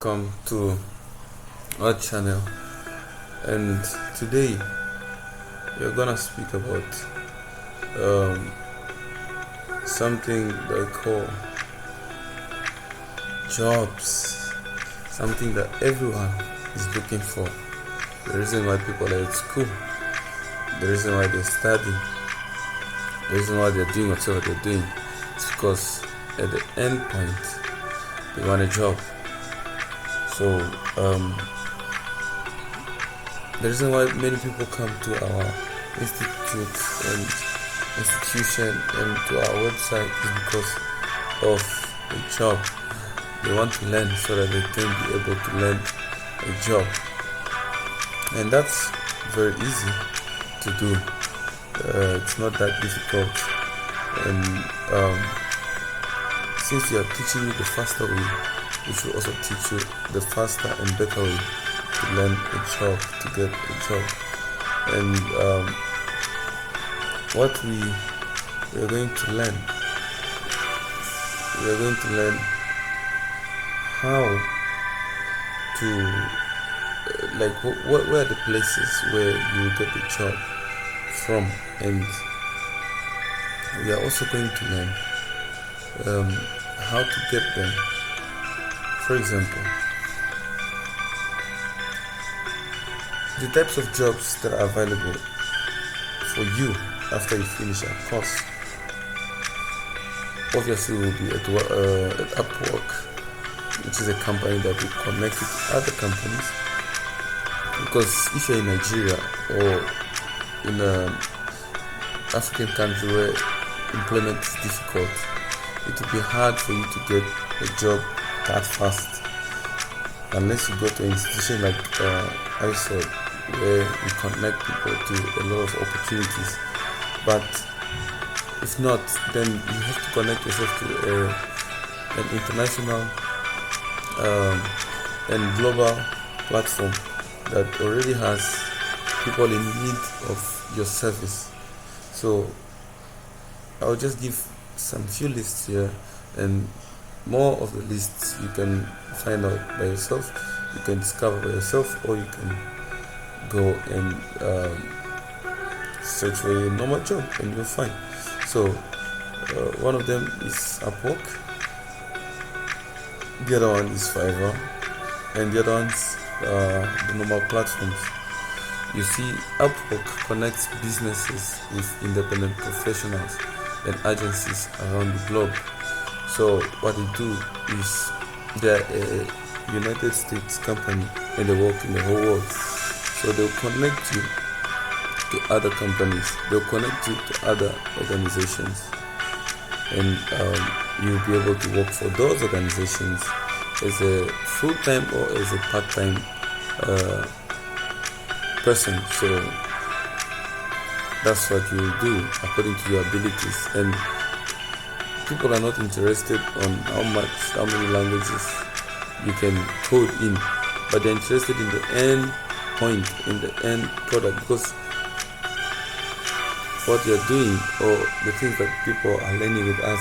Welcome to our channel, and today we're gonna speak about something they call jobs, something that everyone is looking for. The reason why people are at school, the reason why they study, the reason why they're doing whatever they're doing is because at the end point they want a job. So the reason why many people come to our institution and to our website is because of a job. They want to learn so that they can be able to learn a job, and that's very easy to do. It's not that difficult, and since we are teaching you the faster way, we should also teach you the faster and better way to learn a job, to get a job. And what we are going to learn, how to where are the places where you will get the job from, and we are also going to learn how to get them. For example, the types of jobs that are available for you after you finish our course obviously will be at Upwork, which is a company that will connect you to other companies. Because if you're in Nigeria or in an African country where employment is difficult, it will be hard for you to get a job that fast unless you go to an institution like AISOD, where you connect people to a lot of opportunities. But if not, then you have to connect yourself to an international and global platform that already has people in need of your service. So I'll just give some few lists here, and more of the lists you can find out by yourself, you can discover by yourself, or you can go and search for a normal job and you'll find. So one of them is Upwork, the other one is Fiverr, and the other one's the normal platforms. You see, Upwork connects businesses with independent professionals and agencies around the globe. So what they do is they're a United States company and they work in the whole world. So they'll connect you to other companies, they'll connect you to other organizations, and you'll be able to work for those organizations as a full-time or as a part-time person. So that's what you will do according to your abilities. And people are not interested on how many languages you can code in, but they're interested in the end point, in the end product, because what you're doing or the things that people are learning with us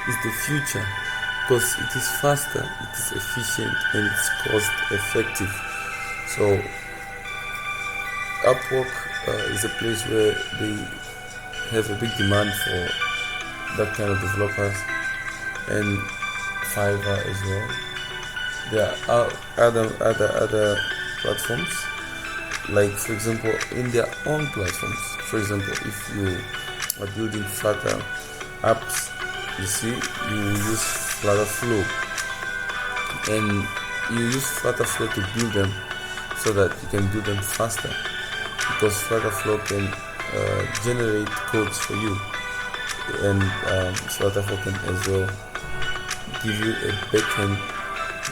is the future, because it is faster, it is efficient, and it's cost effective. So Upwork is a place where they have a big demand for that kind of developers, and Fiverr as well. There are other platforms, like for example in their own platforms. For example, if you are building Flutter apps, you see, you use Flutterflow, and you use Flutterflow to build them so that you can build them faster, because Flutterflow can generate codes for you, and Flutterflow can as well give you a backend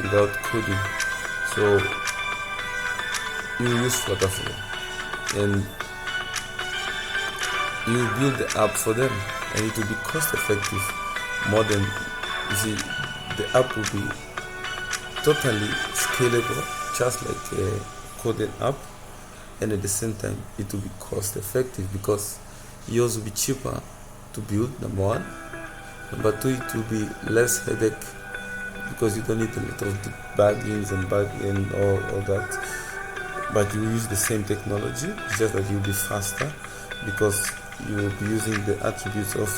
without coding. So you use Flutterflow and you build the app for them, and it will be cost effective more than, you see, the app will be totally scalable, just like a coded app, and at the same time it will be cost effective because yours will be cheaper to build, number one. Number two, it will be less headache because you don't need a lot of debuggings and all that. But you use the same technology, it's just that you'll be faster because you will be using the attributes of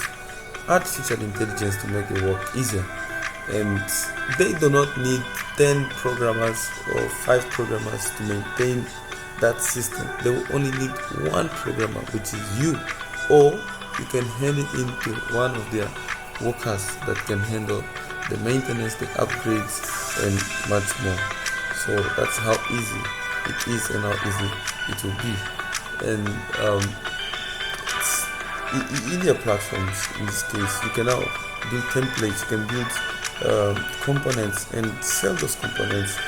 artificial intelligence to make the work easier. And they do not need 10 programmers or 5 programmers to maintain that system. They will only need one programmer, which is you, or you can hand it into one of their workers that can handle the maintenance, the upgrades, and much more. So that's how easy it is and how easy it will be. And in your platforms, in this case, you can now build templates, you can build components and sell those components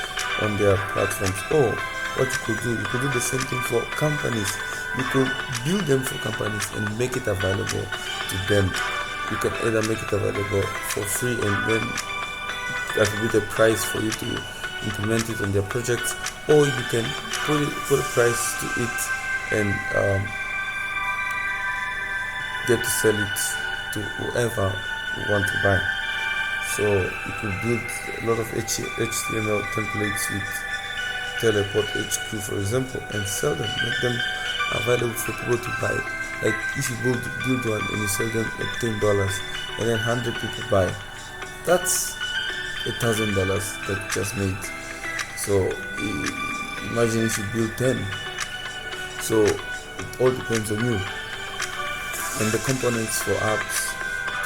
on their platforms. Or what you could do the same thing for companies. You could build them for companies and make it available to them. You can either make it available for free and then that will be the price for you to implement it on their projects, or you can put a price to it and get to sell it to whoever you want to buy. So you could build a lot of HTML templates with Teleport HQ, for example, and sell them, make them available for people to buy. Like if you build one and you sell them at $10 and then 100 people buy, that's $1,000 that you just made. So imagine if you build 10. So it all depends on you. And the components for apps,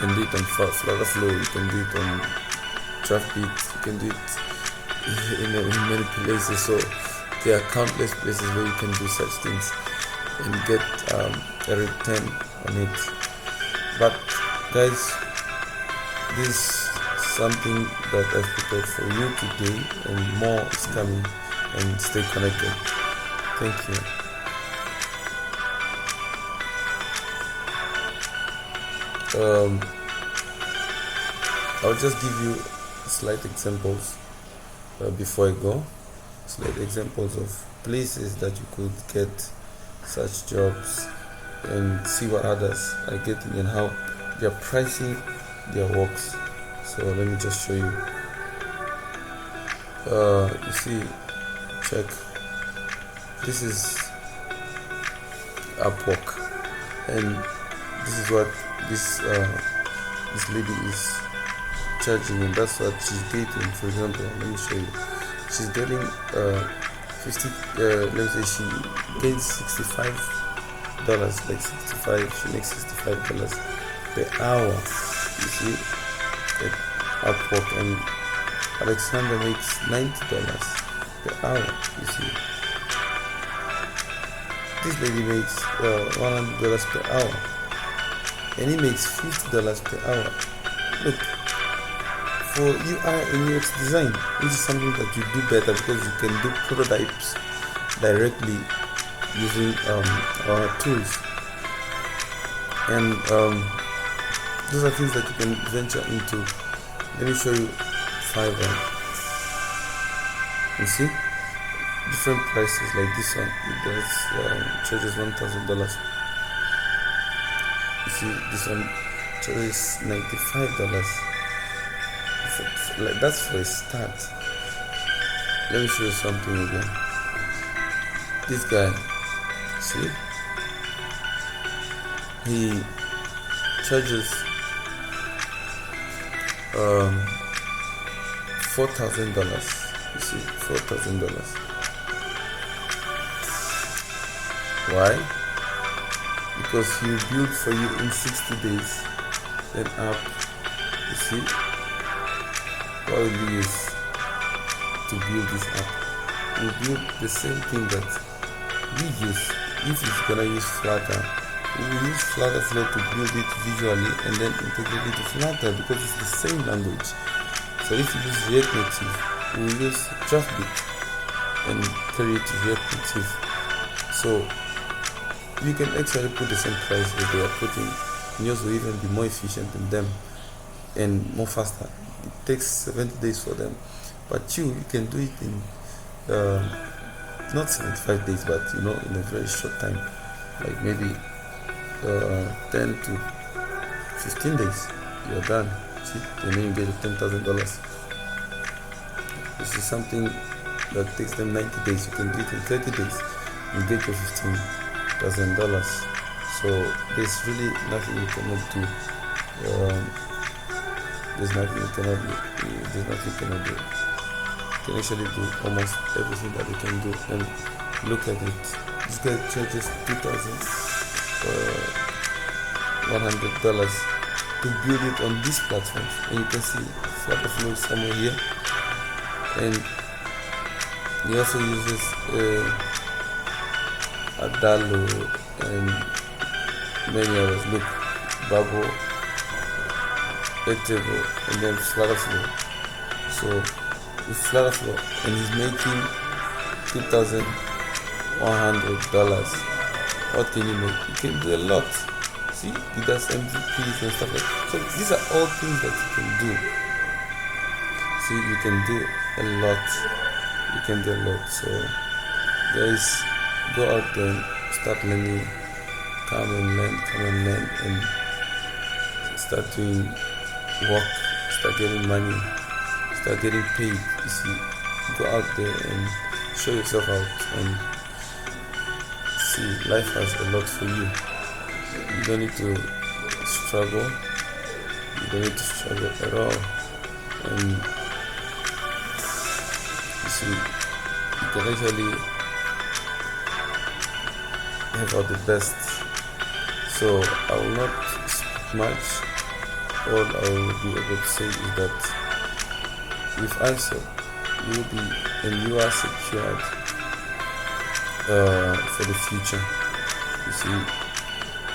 you can do it on Flow, you can do it on DraftBit, you can do it in many places. So there are countless places where you can do such things and get a return on it. But guys, this is something that I've prepared for you today, and more is coming, and stay connected. Thank you. I'll just give you slight examples before I go. Slight examples of places that you could get such jobs and see what others are getting and how they are pricing their works. So let me just show you. You see, check. This is Upwork, and this is what this lady is charging, and that's what she's getting. For example, let me show you. She's getting 50. Let's say she gains $65, like 65. She makes $65 per hour. You see, at Upwork, and Alexander makes $90 per hour. You see, this lady makes $100 per hour, and he makes $50 per hour. Look, for UI and UX design, which is something that you do better because you can do prototypes directly using our tools, and those are things that you can venture into. Let me show you Fiverr. You see, different prices. Like this one, it does charges $1,000. You see, this one charges $95. Like that's for a start. Let me show you something again. This guy, see, he charges $4,000. You see, $4,000. Why? Because he will build for you in 60 days an app. You see, what will you use to build this app? We build the same thing that we use. If it's gonna use Flutter, we will use Flutter Flow to build it visually and then integrate it to Flutter because it's the same language. So if you use React Native, we will use DraftBit and carry it to React Native. So you can actually put the same price that they are putting, and yours will even be more efficient than them and more faster. It takes 70 days for them, but you can do it in not 75 days, but in a very short time, like maybe 10 to 15 days. You're done. See, and then you get $10,000. this is something that takes them 90 days. You can do it in 30 days. You get your $15,000. So there's really nothing you cannot do. There's nothing you cannot do. You can actually do almost everything that you can do. And look at it. This guy charges $2,100 to build it on these platforms. And you can see Flow somewhere here. And he also uses Adalo and many others. Look, Bubble, Airtable, and then Flow. So with Flow, and he's making $2,100. What can you make? You can do a lot. See, he does MVPs and stuff like that. So these are all things that you can do. See, you can do a lot. So guys, go out there and start learning. Come and learn, and start doing work. Start getting money. Start getting paid. You see, go out there and show yourself out and see life has a lot for you. You don't need to struggle. At all. And you see, you can actually have out the best. So I will not speak much. All I will be able to say is that with AISOD, you are secured for the future. You see,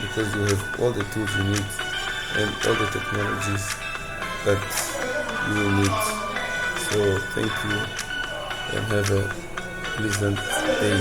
because you have all the tools you need and all the technologies that you will need. So thank you and have a pleasant day.